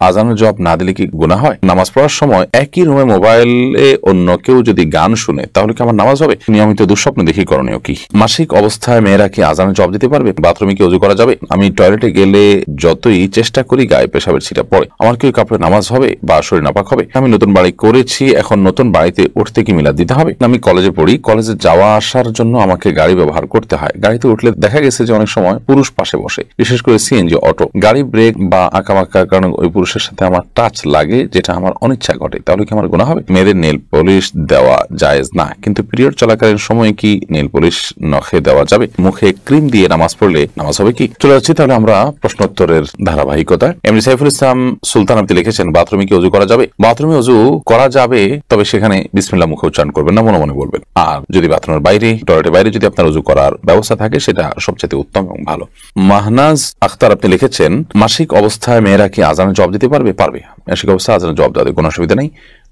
আজানের জবাব না দিলে কি গুনাহ হয়? নামাজ পড়ার সময় একই রুমে মোবাইলে অন্য কেউ যদি গান শুনে তাহলে কি আমার নামাজ হবে? নিয়মিত দুঃস্বপ্ন দেখি করণীয় কি? মাসিক অবস্থায় মেয়েরা কি আজানের জবাব দিতে পারবে? বাথরুমে কি ওযু করা যাবে? আমি টয়লেটে গেলে যতই চেষ্টা করি গায়ে পেশাবের ছিটা পড়ে, আমার কি কাপড়ে নামাজ হবে বা শরীর নাপাক হবে? আমি নতুন বাড়ি করেছি, এখন নতুন বাড়িতে উঠতে কি মিলাদ দিতে হবে? আমি কলেজে পড়ি, কলেজে যাওয়া আসার জন্য আমাকে গাড়ি ব্যবহার করতে হয়। গাড়িতে উঠলে দেখা গেছে যে অনেক সময় পুরুষ পাশে বসে, বিশেষ করে সিএনজি, অটো। গাড়ি ব্রেক বা আঁকাবাঁকার কারণে ওই পুরুষের সাথে আমার টাচ লাগে, যেটা আমার অনিচ্ছা ঘটে, তাহলে কি আমার গুনাহ হবে? মেয়েদের নেল পলিশ দেওয়া জায়েজ না, কিন্তু পিরিয়ড চলাকালীন সময়ে কি নেল পলিশ নখে দেওয়া যাবে? মুখে ক্রিম দিয়ে নামাজ পড়লে নামাজ হবে কি? চলে যাচ্ছি তাহলে আমরা প্রশ্নোত্তরের ধারাবাহিকতা। এমনি সাইফুল ইসলাম সুলতান আপনি লিখেছেন, বাথরুমে কি ওযু করা যাবে? বাথরুমে ওযু করা যাবে, তবে সেখানে বিসমিল্লাহ মুখে উচ্চারণ করবেন না, মনে মনে বলবেন। আর যদি বাথরুমের বাইরে, টয়লেটের বাইরে যদি আপনার ওযু করার ব্যবস্থা থাকে, সেটা সবচেয়ে উত্তম এবং ভালো। মাহনাজ আখতার আপনি লিখেছেন, মাসিক অবস্থায় মেয়েরা কি আজানের জবাব দিতে পারবে? পারবে। মাসিক অবস্থায় আজানের জবাব দেওয়ার কোনো অসুবিধা নেই।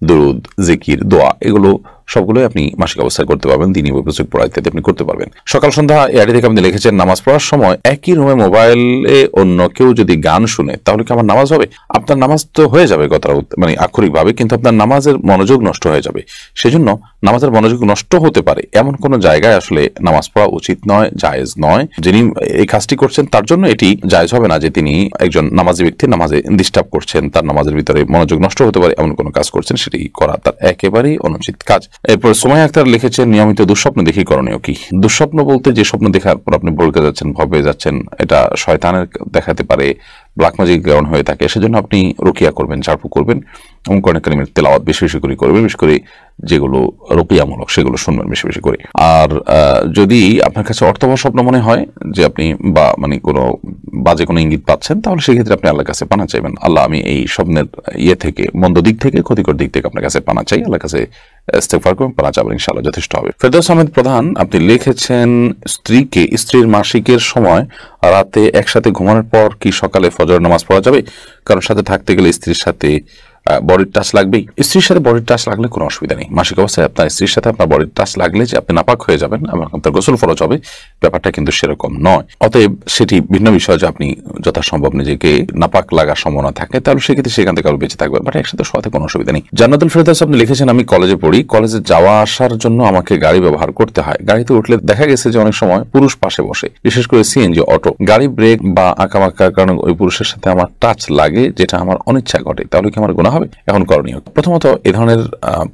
দুরুদ, জিকির, দোয়া, এগুলো সবগুলোই আপনি মাসিক অবস্থায় করতে পারবেন। দিনী উপযোগ পড়া ইত্যাদি আপনি করতে পারবেন। সকাল সন্ধ্যা এআইডি থেকে আপনি লিখেছেন, নামাজ পড়ার সময় একই রুমে মোবাইলে অন্য কেউ যদি গান শুনে তাহলে কি আমার নামাজ হবে? আপনার নামাজ তো হয়ে যাবে কথা মানে আক্ষরিক ভাবে, কিন্তু আপনার নামাজের মনোযোগ নষ্ট হয়ে যাবে। সেজন্য নামাজের মনোযোগ নষ্ট হতে পারে এমন কোন জায়গায় আসলে নামাজ পড়া উচিত নয়, জায়েজ নয়। যিনি এই কাজটি করছেন তার জন্য এটি জায়েজ হবে না যে তিনি একজন নামাজি ব্যক্তি নামাজে ডিস্টার্ব করছেন, তার নামাজের ভিতরে মনোযোগ নষ্ট হতে পারে এমন কোন কাজ করছেন, সেটি করা তার একেবারেই অনুচিত কাজ। এরপর সুমাইয়া আক্তার লিখেছেন, নিয়মিত দুঃস্বপ্ন দেখি করণীয় কি? দুঃস্বপ্ন বলতে যে স্বপ্ন দেখার পর আপনি ভড়কে যাচ্ছেন, ভয় পেয়ে যাচ্ছেন, এটা শয়তানের দেখাতে পারে, ব্ল্যাক ম্যাজিক গ্রাউন্ড হয়ে থাকে। সেজন্য আপনি রুকিয়া করবেন, ঝাড়ফুঁক করবেন এবং কোরআন কারীমের তেলাওয়াত বেশি বেশি করে করবেন, বিশেষ করে যেগুলো রুকিয়ামূলক সেগুলো শুনবেন বেশি বেশি করে। আর যদি আপনার কাছে অর্থবহ স্বপ্ন মনে হয় যে আপনি বা মানে কোনো বাজে কোনো ইঙ্গিত পাচ্ছেন, তাহলে সেক্ষেত্রে আপনি আল্লাহর কাছে পানা চাইবেন। আল্লাহ, আমি এই স্বপ্নের থেকে, মন্দ দিক থেকে, ক্ষতিকর দিক থেকে আপনার কাছে পানা চাই, আল্লাহর কাছে ইস্তেগফার করুন, পানা চাবেন, ইনশাআল্লাহ যথেষ্ট হবে। ফেরদৌস আহমেদ প্রধান আপনি লিখেছেন, স্ত্রীর মাসিকের সময় রাতে একসাথে ঘুমানোর পর কি সকালে ফজর নামাজ পড়া যাবে? কারণ সাথে থাকতে গেলে স্ত্রীর সাথে বডির টাচ লাগবেই। স্ত্রীর সাথে বডির টাচ লাগলে কোনো অসুবিধা নেই। মাসিক অবস্থায় আপনার স্ত্রীর সাথে আপনার বডির টাচ লাগলে যে আপনি নাপাক হয়ে যাবেন এবং আপনার গোসল ফরজ হবে, ব্যাপারটা কিন্তু সেরকম নয়। অতএব সেটি ভিন্ন বিষয় যে আপনি যথাসম্ভব নিজেকে নাপাক লাগার সম্ভাবনা থাকে, তাহলে সেক্ষেত্রে সেখান থেকে বেঁচে থাকবেন, বাট একসাথে শোয়াতে কোনো অসুবিধা নেই। জান্নাতুল ফেরদৌস আপনি লিখেছেন, আমি কলেজে পড়ি, কলেজে যাওয়া আসার জন্য আমাকে গাড়ি ব্যবহার করতে হয়। গাড়িতে উঠলে দেখা গেছে যে অনেক সময় পুরুষ পাশে বসে, বিশেষ করে সিএনজি, অটো। গাড়ি ব্রেক বা আঁকাবাঁকার কারণে ওই পুরুষের সাথে আমার টাচ লাগে, যেটা আমার অনিচ্ছা ঘটে, তাহলে কি আমার গুনাহ হবে? এখন করণীয়, প্রথমত এ ধরনের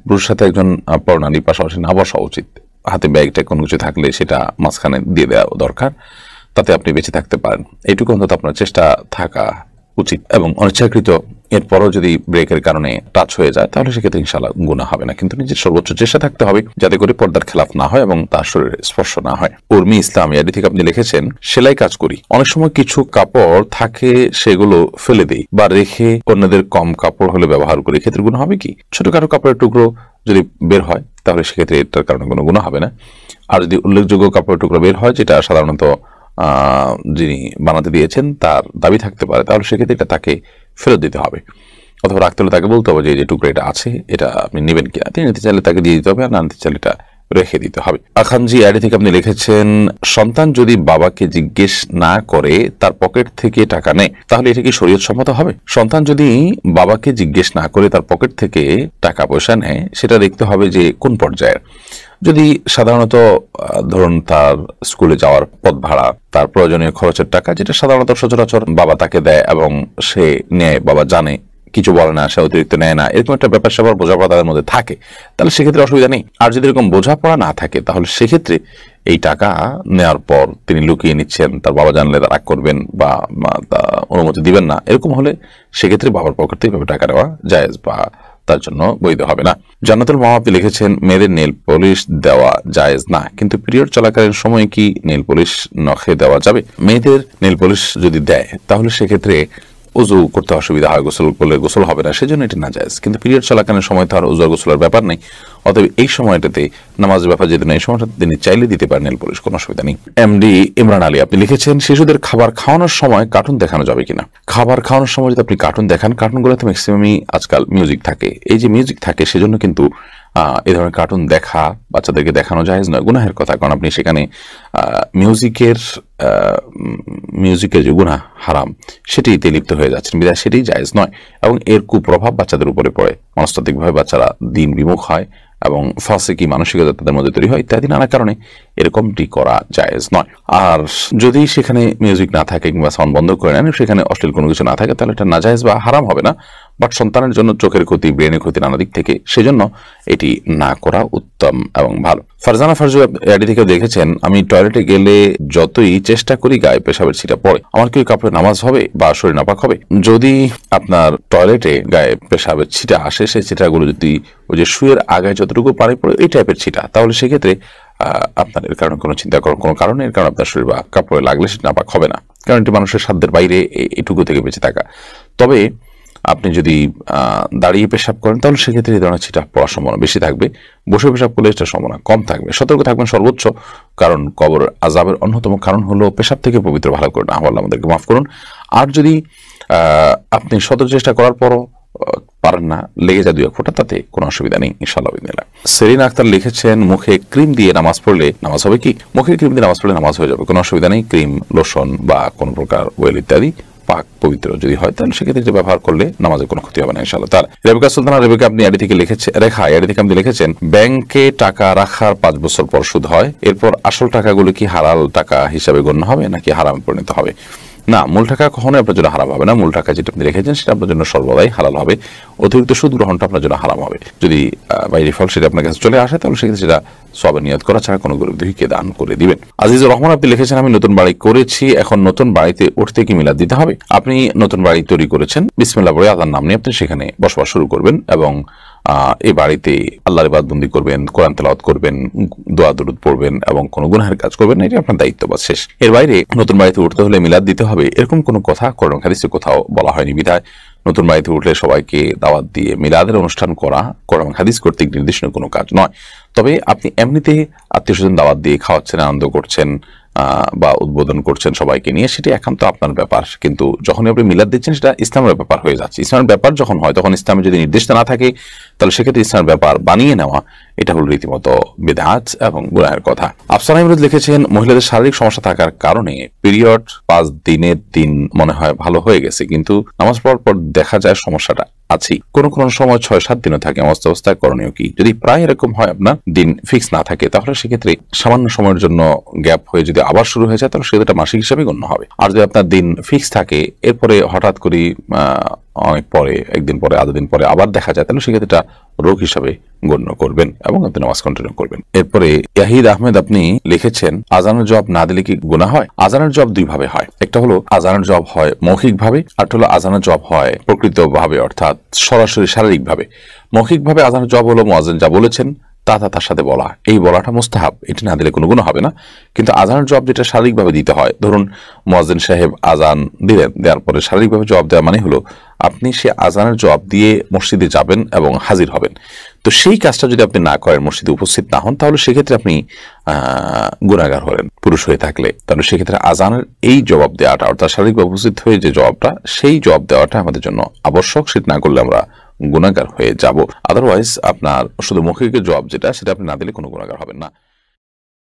পুরুষের সাথে একজন পরনারী পাশাপাশি না বসা উচিত। হাতে ব্যাগটা কোনো কিছু থাকলে সেটা মাঝখানে দিয়ে দেওয়া দরকার, তাতে আপনি বেঁচে থাকতে পারেন। এইটুকু অন্তত আপনার চেষ্টা থাকা উচিত। এবং অনিচ্ছাকৃত এরপরও যদি ব্রেকের কারণে টাচ হয়ে যায়, তাহলে সেক্ষেত্রে ইনশাআল্লাহ গুনাহ হবে না, কিন্তু নিজের সর্বোচ্চ চেষ্টা থাকতে হবে যাতে করে পর্দার খেলাফ না হয় এবং তার শরীরে স্পর্শ না হয়। উর্মি ইসলাম এডি থেকে আপনি লিখেছেন, সেলাই কাজ করি, অনেক সময় কিছু কাপড় থাকে সেগুলো ফেলে দেই বা রেখে অন্যদের কম কাপড় হলে ব্যবহার করি, ক্ষেত্রে গুনাহ হবে কি? ছোটখাটো কাপড়ের টুকরো যদি বের হয় তাহলে সেক্ষেত্রে এটার কারণে কোনো গুনাহ হবে না। আর যদি উল্লেখযোগ্য কাপড়ের টুকরো বের হয়, যেটা সাধারণত যিনি বানাতে দিয়েছেন তার দাবি থাকতে পারে, তাহলে সেক্ষেত্রে এটা তাকে ফেরত দিতে হবে, অথবা রাখতে হলে তাকে বলতে হবে যে টুকরো এটা আছে, এটা আপনি নেবেন কিনা। তিনি নিতে চাইলে তাকে দিয়ে দিতে হবে, আর না নিতে চাইলে এটা রেখে দিতে হবে। আখানজি আইডি থেকে আপনি লিখেছেন, সন্তান যদি বাবাকে জিজ্ঞেস না করে তার পকেট থেকে টাকা নেয়, তাহলে এটা কি শরীয়ত সম্মত হবে? সন্তান যদি বাবাকে জিজ্ঞেস না করে তার পকেট থেকে টাকা পয়সা নেয়, সেটা দেখতে হবে যে কোন পর্যায়ের। যদি সাধারণত ধরুন তার স্কুলে যাওয়ার পথ ভাড়া, তার প্রয়োজনীয় খরচের টাকা, যেটা সাধারণত সচরাচর বাবা তাকে দেয় এবং সে নেয়, বাবা জানে, কিছু বলে না, সে অতিরিক্ত নেয় না, এরকম একটা ব্যাপার স্যাপার বোঝাপড়া তাদের মধ্যে থাকে, তাহলে সেক্ষেত্রে অসুবিধা নেই। আর যদি এরকম বোঝাপড়া না থাকে, তাহলে সেক্ষেত্রে এই টাকা নেওয়ার পর তিনি লুকিয়ে নিচ্ছেন, তার বাবা জানলে রাগ করবেন বা অনুমতি দিবেন না, এরকম হলে সেক্ষেত্রে বাবার পকেট থেকে টাকা নেওয়া জায়েজ বা তার জন্য বৈধ হবে না। জান্নাতুল মাহমুদ লিখেছেন, মেয়েদের নেল পলিশ দেওয়া জায়েজ না, কিন্তু পিরিয়ড চলাকালীন সময় কি নেল পলিশ নখে দেওয়া যাবে? মেয়েদের নেল পলিশ যদি দেয়, তাহলে সেক্ষেত্রে ওযু করতে অসুবিধা হয়, গোসল করলে গোসল হবে না, সেজন্য এটা নাজায়েজ। কিন্তু পিরিয়ড চলাকালীন সময় তো আর ওযু আর গোসলের ব্যাপার নেই, অতএব এই সময়টাতে নামাজের ব্যাপার যেহেতু এই সময়টা তিনি চাইলে দিতে পারেন নেল পলিশ, কোনো অসুবিধা নেই। এমডি ইমরান আলী আপনি লিখেছেন, শিশুদের খাবার খাওয়ানোর সময় কার্টুন দেখানো যাবে কিনা? খাবার খাওয়ানোর সময় যদি আপনি কার্টুন দেখান, কার্টুনগুলোতে ম্যাক্সিমামই আজকাল মিউজিক থাকে। এই যে মিউজিক থাকে, সেজন্য কিন্তু এই ধরনের কার্টুন দেখা বাচ্চাদেরকে দেখানো জায়েজ নয়, গুনাহের কথা। কারণ আপনি সেখানে মিউজিকের যে গুনাহ হারাম সেটিতে লিপ্ত হয়ে যাচ্ছেন, বিধায় সেটি জায়েজ নয়। এবং এর কুপ্রভাব বাচ্চাদের উপরে পড়ে, মনস্তাত্ত্বিকভাবে বাচ্চারা দিন বিমুখ হয় এবং ফাসিকি মানসিকতা তাদের মধ্যে তৈরি হয়, ইত্যাদি নানা কারণে এরকমটি করা জায়েজ নয়। আর যদি সেখানে মিউজিক না থাকে কিংবা সাউন্ড বন্ধ করে নেন, সেখানে অশ্লীল কোনো কিছু না থাকে, তাহলে এটা নাজায়েজ বা হারাম হবে না, বাট সন্তানের জন্য চোখের ক্ষতি, ব্রেনের ক্ষতি নানা দিক থেকে, সেজন্য এটি না করা উত্তম এবং ভালো। ফারজানা ফারজু এডি থেকে দেখেছেন, আমি টয়লেটে গেলে যতই চেষ্টা করি গায়ে পেশাবের ছিটা পড়ে, আমার কি কাপড়ে নামাজ হবে বা শরীর নাপাক হবে? যদি আপনার টয়লেটে গায়ে পেশাবের ছিটা আসে, সেই ছিটাগুলো যদি ওই যে শুয়ের আগায় যতটুকু পানি পড়ে এই টাইপের ছিটা, তাহলে সেক্ষেত্রে আপনার এর কারণে কোনো চিন্তা করার কোনো কারণে, এর কারণে আপনার শরীর বা কাপড়ে লাগলে সেটা নাপাক হবে না, কারণ এটি মানুষের সাধ্যের বাইরে এটুকু থেকে বেঁচে থাকা। তবে আপনি যদি দাঁড়িয়ে পেশাব করেন, তাহলে সেক্ষেত্রে এই ধরনের ছিটা পড়ার সম্ভাবনা বেশি থাকবে। বসে পেশাব করলে এটা সম্ভাবনা কম থাকবে। সতর্ক থাকবেন সর্বোচ্চ, কারণ কবর আযাবের অন্যতম কারণ হলো পেশাব থেকে পবিত্র ভালো করে না হওয়া। আল্লাহ আমাদেরকে মাফ করুন। আর যদি আপনি শত চেষ্টা করার পরও পারেন না, লেগে যায় 2-1 ফোঁটা, তাতে কোনো অসুবিধা নেই ইনশাআল্লাহ। সেরিন আক্তার লিখেছেন, মুখে ক্রিম দিয়ে নামাজ পড়লে নামাজ হবে কি? মুখে ক্রিম দিয়ে নামাজ পড়লে নামাজ হয়ে যাবে, কোনো অসুবিধা নেই। ক্রিম, লোশন বা কোনো প্রকার ওয়েল ইত্যাদি পাক পবিত্র যদি হয়, তাহলে সেক্ষেত্রে ব্যবহার করলে নামাজের কোনো ক্ষতি হবে না ইনশাআল্লাহ। তার রেবেকা সুলতানা রেবেকা আপনি এডি থেকে লিখেছেন, ব্যাংকে টাকা রাখার 5 বছর পর সুদ হয়, এরপর আসল টাকাগুলো কি হালাল টাকা হিসাবে গণ্য হবে নাকি হারামে পরিণত হবে? না, মূল টাকা কখনোই আপনার জন্য হারাম হবে না। মূল টাকা যেটা আপনি রেখেছেন সেটা আপনার জন্য সর্বদাই হালাল হবে। অতিরিক্ত সুদ গ্রহণটা আপনার জন্য হারাম হবে। যদি বাই ডিফল্ট সেটা আপনার কাছে চলে আসে, তাহলে সেক্ষেত্রে সেটা সওয়াবের নিয়ত করা ছাড়া কোনো গরিবকে দান করে দিবেন। আজিজুর রহমান আপনি লিখেছেন, আমি নতুন বাড়ি করেছি, এখন নতুন বাড়িতে উঠতে কি মিলাদ দিতে হবে? আপনি নতুন বাড়ি তৈরি করেছেন, বিসমিল্লাহ বলে আল্লাহর নাম নিয়ে আপনি সেখানে বসবাস শুরু করবেন এবং এই বাড়িতে আল্লাহর ইবাদতবন্দি করবেন, কোরআন তেলাওয়াত করবেন, দোয়া দরুদ পড়বেন এবং কোনো গুনাহের কাজ করবেন না, এটা আপনার দায়িত্ব বা শেষ। এর বাইরে নতুন বাড়িতে উঠতে হলে মিলাদ দিতে হবে এরকম কোনো কথা কোরআন হাদিসে কোথাও বলা হয়নি, বিধায় নতুন বাড়িতে উঠলে সবাইকে দাওয়াত দিয়ে মিলাদের অনুষ্ঠান করা কোরআন হাদিস কর্তৃক নির্দিষ্ট কোনো কাজ নয়। তবে আপনি এমনিতে আত্মীয়স্বজন দাওয়াত দিয়ে খাওয়াচ্ছেন, আনন্দ করছেন বা উদ্বোধন করছেন সবাইকে নিয়ে, সেটি একান্ত আপনার ব্যাপার। কিন্তু যখন আপনি মিলাদ দিচ্ছেন, সেটা ইসলামের ব্যাপার হয়ে যাচ্ছে। ইসলামের ব্যাপার যখন হয়, তখন ইসলামে যদি নির্দেশনা না থাকে, তাহলে সেক্ষেত্রে ইসলামের ব্যাপার বানিয়ে নেওয়া এটা হলো রীতিমতো বিদআত এবং গুনাহের কথা। আফসানা ইমরুদ লিখেছেন, মহিলাদের শারীরিক সমস্যা থাকার কারণে পিরিয়ড 5 দিনের দিন মনে হয় ভালো হয়ে গেছে, কিন্তু নামাজ পড়ার পর দেখা যায় সমস্যাটা আছেই। কোনো কোনো সময় 6-7 দিনও থাকে। অবস্থায় করণীয় কি? যদি প্রায় এরকম হয়, আপনার দিন ফিক্স না থাকে, তাহলে সেক্ষেত্রে সামান্য সময়ের জন্য গ্যাপ হয়ে যদি আবার শুরু হয়ে যায়, তাহলে সেটা মাসিক হিসাবে গণ্য হবে। আর যদি আপনার দিন ফিক্স থাকে, এরপরে হঠাৎ করে অনেক পরে, একদিন পরে, আধা দিন পরে আবার দেখা যায়, তাহলে সেক্ষেত্রে রোগ হিসাবে গণ্য করবেন এবং আপনি নামাজ কন্টিনিউ করবেন। এরপরে ইয়াহিদ আহমেদ আপনি লিখেছেন, আজানের জবাব না দিলে কি গুনাহ হয়? আজানের জবাব 2 ভাবে হয়। একটা হলো আজানের জবাব হয় মৌখিক ভাবে, আর হলো আজানের জবাব হয় প্রকৃত ভাবে, অর্থাৎ সরাসরি শারীরিক ভাবে। মৌখিক ভাবে আজানের জবাব হলো মুয়াজ্জিন যা বলেছেন তার সাথে বলা, এই বলাটা মুস্তাহাব, এটি না দিলে কোনো গুনাহ হবে না। কিন্তু আজানের জবাব যেটা শারীরিকভাবে দিতে হয়, ধরুন মুয়াজ্জিন সাহেব আজান দিলেন, দেওয়ার পরে শারীরিকভাবে জবাব দেওয়া মানে হলো আপনি সে আজানের জবাব দিয়ে মসজিদে যাবেন এবং হাজির হবেন। তো সেই কাজটা যদি আপনি না করেন, মসজিদে উপস্থিত না হন, তাহলে সেক্ষেত্রে আপনি গুনাহগার হলেন পুরুষ হয়ে থাকলে। তাহলে সেক্ষেত্রে আজানের এই জবাব দেওয়াটা, অর্থাৎ শারীরিকভাবে উপস্থিত হয়ে যে জবাবটা, সেই জবাব দেওয়াটা আমাদের জন্য আবশ্যক। সেটা না করলে আমরা গুনাহগার হয়ে যাব। আদারওয়াইজ আপনার শুধু মৌখিক জবাব যেটা, সেটা আপনি না দিলে কোনো গুনাহগার হবেন না।